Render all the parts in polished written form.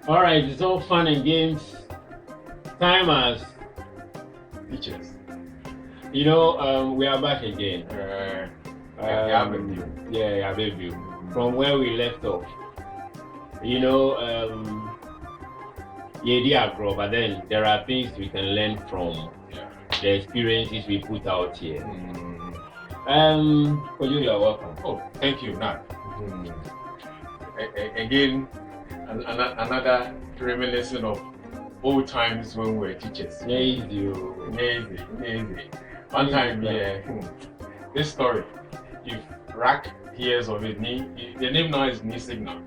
All right, it's all fun and games. Time as Teachers. we are back again. Yeah, baby. From where we left off. But then there are things we can learn from the experiences we put out here. You are welcome. Oh, thank you, Nat. Again, another reminiscence of old times when we were teachers. Easy. One time, this story, if Rack hears of it, the name now is Knee Signal.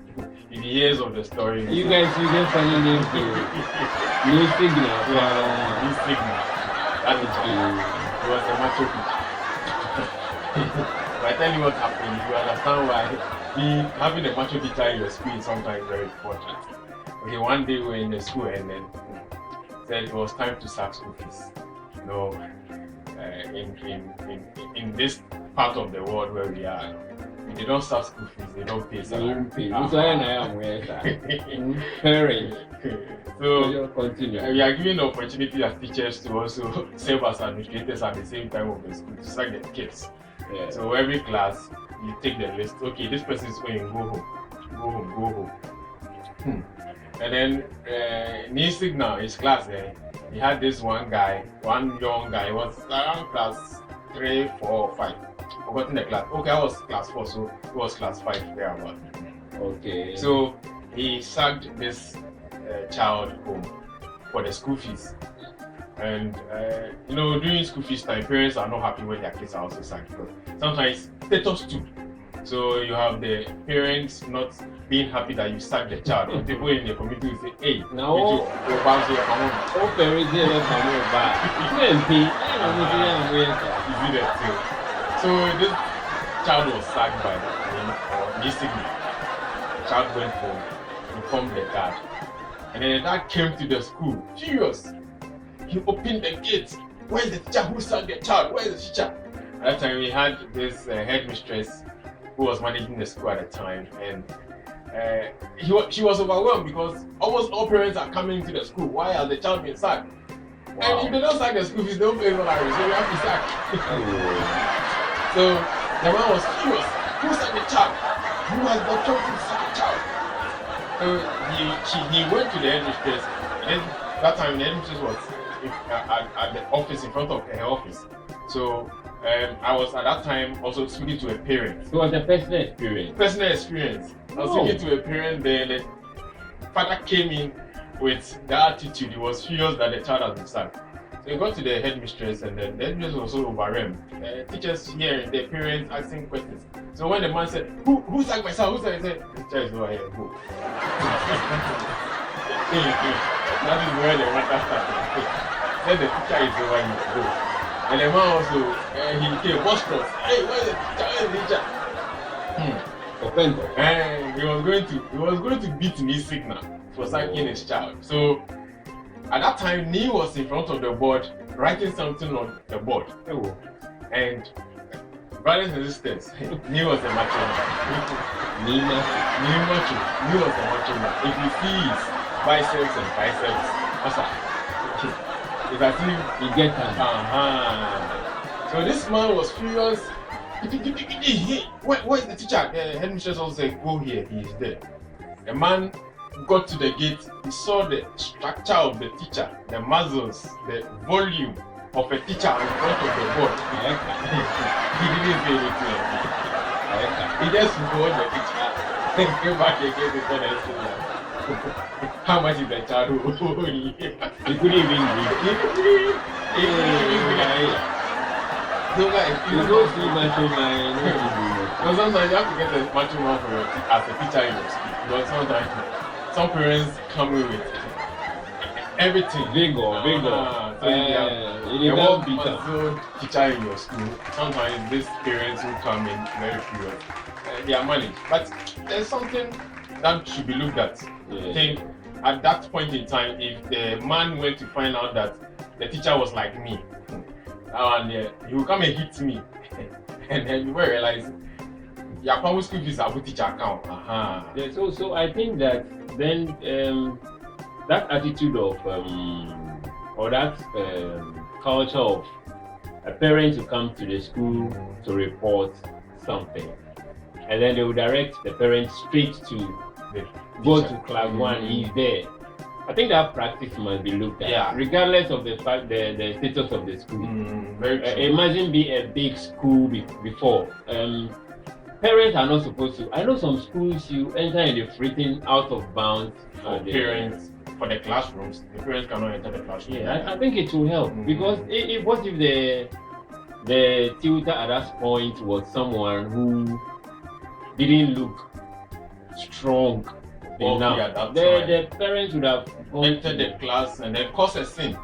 If he hears of the story, you get funny names too. Knee Signal. Knee Signal. That is it was a macho teacher. If I tell you what happened, you understand why having a macho teacher in your school is sometimes very important. Okay, one day we were in the school and then said it was time to sack school fees. In this part of the world where we are, if they don't sack school fees, they don't pay salary. Parents. So continue. We are given the opportunity as teachers to also serve as administrators at the same time of the school to sack the kids. Yeah. So every class, you take the list. Okay, this person is going, go home. And then Knee Signal, his class, he had this one young guy, was around class 3, 4, or 5. Forgotten the class. Okay, I was class 4, so he was class 5 there about. Okay. So he sacked this child home for the school fees. And during school fees time, parents are not happy when their kids are also sacked because sometimes status too. So you have the parents not being happy that you sacked the child, and people in the community will say, "Hey, now you parents here, come on." Oh, parents here, come on, back. So this child was sacked by Knee Signal. The child went home, informed the dad, and then the dad came to the school, furious. He opened the gate. Where is the teacher who sacked the child? Where is the teacher? At that time, we had this headmistress who was managing the school at the time, and she was overwhelmed because almost all parents are coming to the school. Why has the child been sacked? Wow. And if they don't sack the school fees, they don't pay salary, so we have to sack. So the man was furious. Who sacked the child? Who has the authority to sack the child? So he went to the headmistress, and that time the headmistress was at the office, in front of her office. So I was at that time also speaking to a parent. It was a personal experience. I was speaking to a parent there. The father came in with the attitude. He was furious that the child had been sacked. So he got to the headmistress, and then the headmistress was so overwhelmed. Teachers here, the parents asking questions. So when the man said, "Who sacked my son?" Who said? He said, "The teacher is over here. Go." That is where the matter started. Then the teacher is over here. Go. And the man also, he came boisterous. "Hey, where is the teacher? Where is the teacher?" And he was going to beat Knee Signal for sacking his child. So at that time, Knee was in front of the board writing something on the board. And brothers and sisters, Knee was a macho man. Knee was a macho man. If you see his biceps and triceps, it's as if you get time. So this man was furious. Where is the teacher? The headmistress also said, "Go here, he is there." The man got to the gate. He saw the structure of the teacher, the muscles, the volume of a teacher in front of the board. He didn't say anything. He just followed the teacher and came back again before the school. How much is the child? He couldn't even read. So like, you don't see macho man. No, sometimes you have to get a macho man for as a teacher in your school. Because sometimes some parents come in with everything. Vigor. So you have a muscle teacher in your school. Sometimes these parents will come in very furious. They are managed. But there's something that should be looked at. I think at that point in time, if the man went to find out that the teacher was like me, and he will come and hit me, and then you will realize your primary school fees are teacher account. Yeah, so I think that then that attitude of or that culture of a parent to come to the school to report something, and then they will direct the parent straight to go to class 1. He's there. I think that practice must be looked at, regardless of the fact the status of the school. Very true. It mustn't be a big school before. Parents are not supposed to. I know some schools you enter and they've written out of bounds for parents. For the classrooms, the parents cannot enter the classroom. Yeah, I think it will help because what if the tutor at that point was someone who didn't look strong enough? The parents would have entered the class and then caused a scene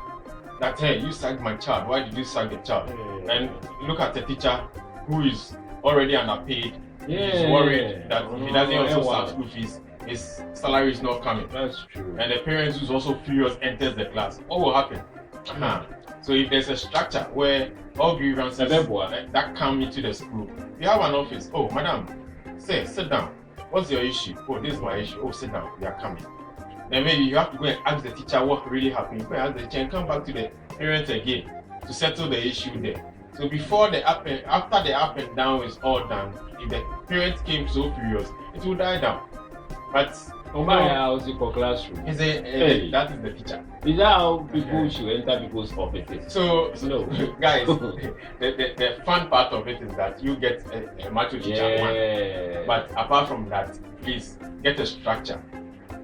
that, hey, you sacked my child. Why did you sack the child? And look at the teacher who is already underpaid. He's worried that if he doesn't also sack school fees, his salary is not coming. That's true. And the parents who's also furious enters the class. What will happen? So if there's a structure where all grievances that come into the school, you have an office. Oh, madam, sit down. What's your issue? Oh, this is my issue. Oh, sit down. We are coming. Then maybe you have to go and ask the teacher what really happened. You go and ask the teacher and come back to the parents again to settle the issue there. So before after the up and down is all done, if the parents came so furious, it will die down. But classroom. That is the teacher. Is that how people should enter people's offices? So no, guys, the fun part of it is that you get a macho teacher one. But apart from that, please get a structure,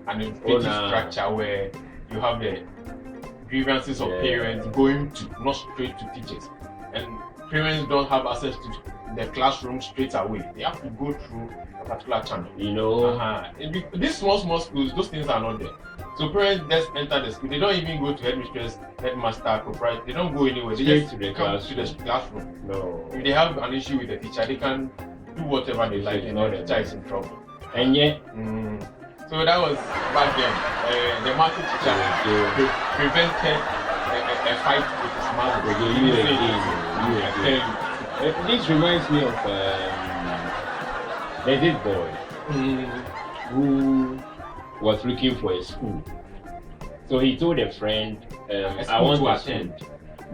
an educative structure where you have the grievances of parents going to, not straight to teachers. And parents don't have access to the classroom straight away. They have to go through a particular channel. You know, these small schools, those things are not there. So parents just enter the school. They don't even go to headmistress, headmaster, proprietor. They don't go anywhere. They just come to the classroom. No. If they have an issue with the teacher, they can do whatever they like, and the teacher is in trouble. And yet, so that was back then. The master teacher prevented a fight with his mother. This reminds me of there's this boy who was looking for a school. So he told a friend, I want to attend.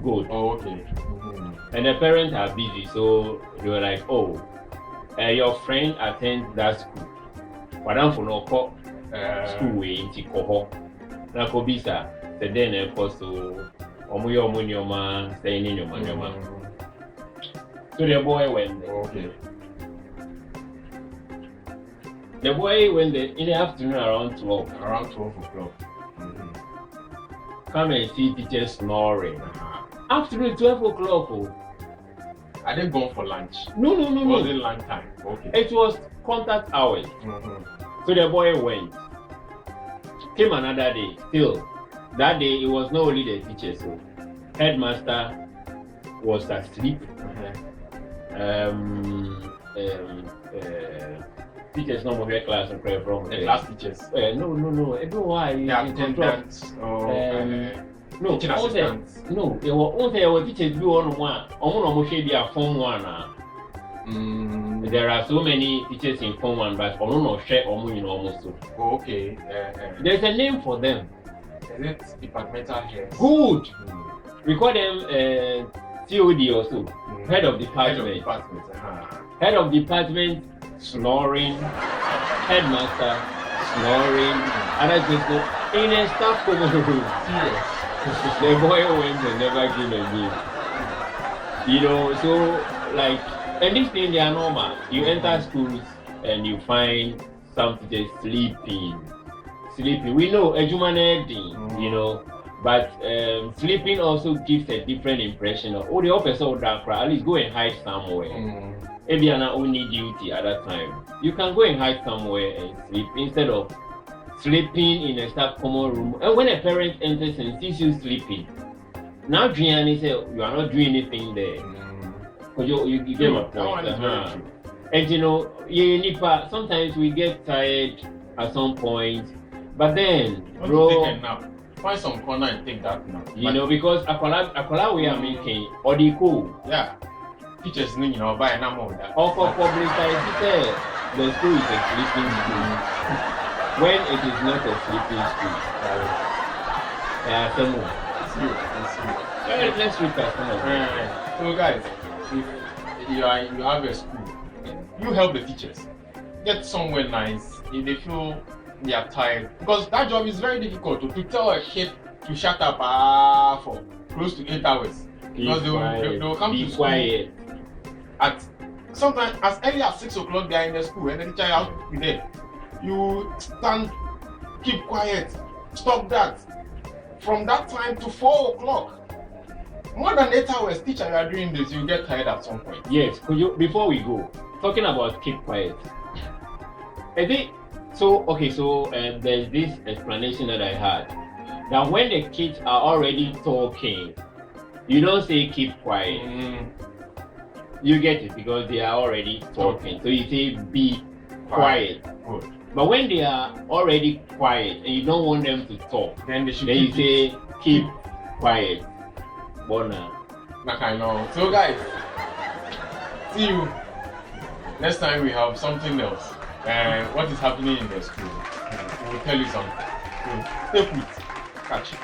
Good. Oh, okay. And the parents are busy, so they were like, oh, your friend attends that school. But I'm for no school way in Tikoho. Nakobisa, the then of course to Omuyo staying in your man. So the boy went there. Okay. The boy went there in the afternoon around 12. Around 12 o'clock. Come and see teachers snoring. Afternoon 12 o'clock. Oh. Are they gone for lunch? No. Was it lunch time? Okay. It was contact hours. So the boy went. Came another day. Still, that day it was not only the teachers. So headmaster was asleep. Teachers no more class and pray from the class teachers. No. Everyone the attendants no, teaching assistants. No, there were teachers do on Form 1. There are so many teachers in Form 1, but no share almost. Okay. There's a name for them. Is it departmental heads? Good. We call them COD also. Head of department. Head of department snoring. Headmaster snoring. And I just go in a staff common room. Serious. The boy went and never came again. You know, so like, and these things they are normal. You enter schools and you find some teachers sleeping. We know you know, but sleeping also gives a different impression of the officer would at least go and hide somewhere. If you are not only duty at that time, you can go and hide somewhere and sleep instead of sleeping in a staff common room. And when a parent enters and sees you sleeping, now Gianni say you are not doing anything there. Because you get my point. And you know, sometimes we get tired at some point, but then, bro, take a nap. Find some corner and take that nap. You know, because Akola we are making or the cool. Yeah. teachers no, you know, buy an amount that. Or for publicizing the school is a sleeping school. When it is not a sleeping school. Some more. Let's look at some of them. So guys, if you have a school, you help the teachers. Get somewhere nice. If they feel they are tired, because that job is very difficult to tell a kid to shut up for close to 8 hours. Because they will come to school quiet. at sometimes as early as 6 o'clock. They are in the school and the teacher has to be there. You stand, keep quiet, stop that. From that time to 4 o'clock. More than 8 hours, teacher, you are doing this, you get tired at some point. Yes, could you, before we go, talking about keep quiet. I think so. Okay, so there's this explanation that I had that when the kids are already talking, you don't say keep quiet. You get it because they are already talking. So you say be quiet. Good. But when they are already quiet and you don't want them to talk, Then they should you say keep quiet. Bona. So guys, see you next time. We have something else. What is happening in the school? We will tell you something. So stay put. Catch you.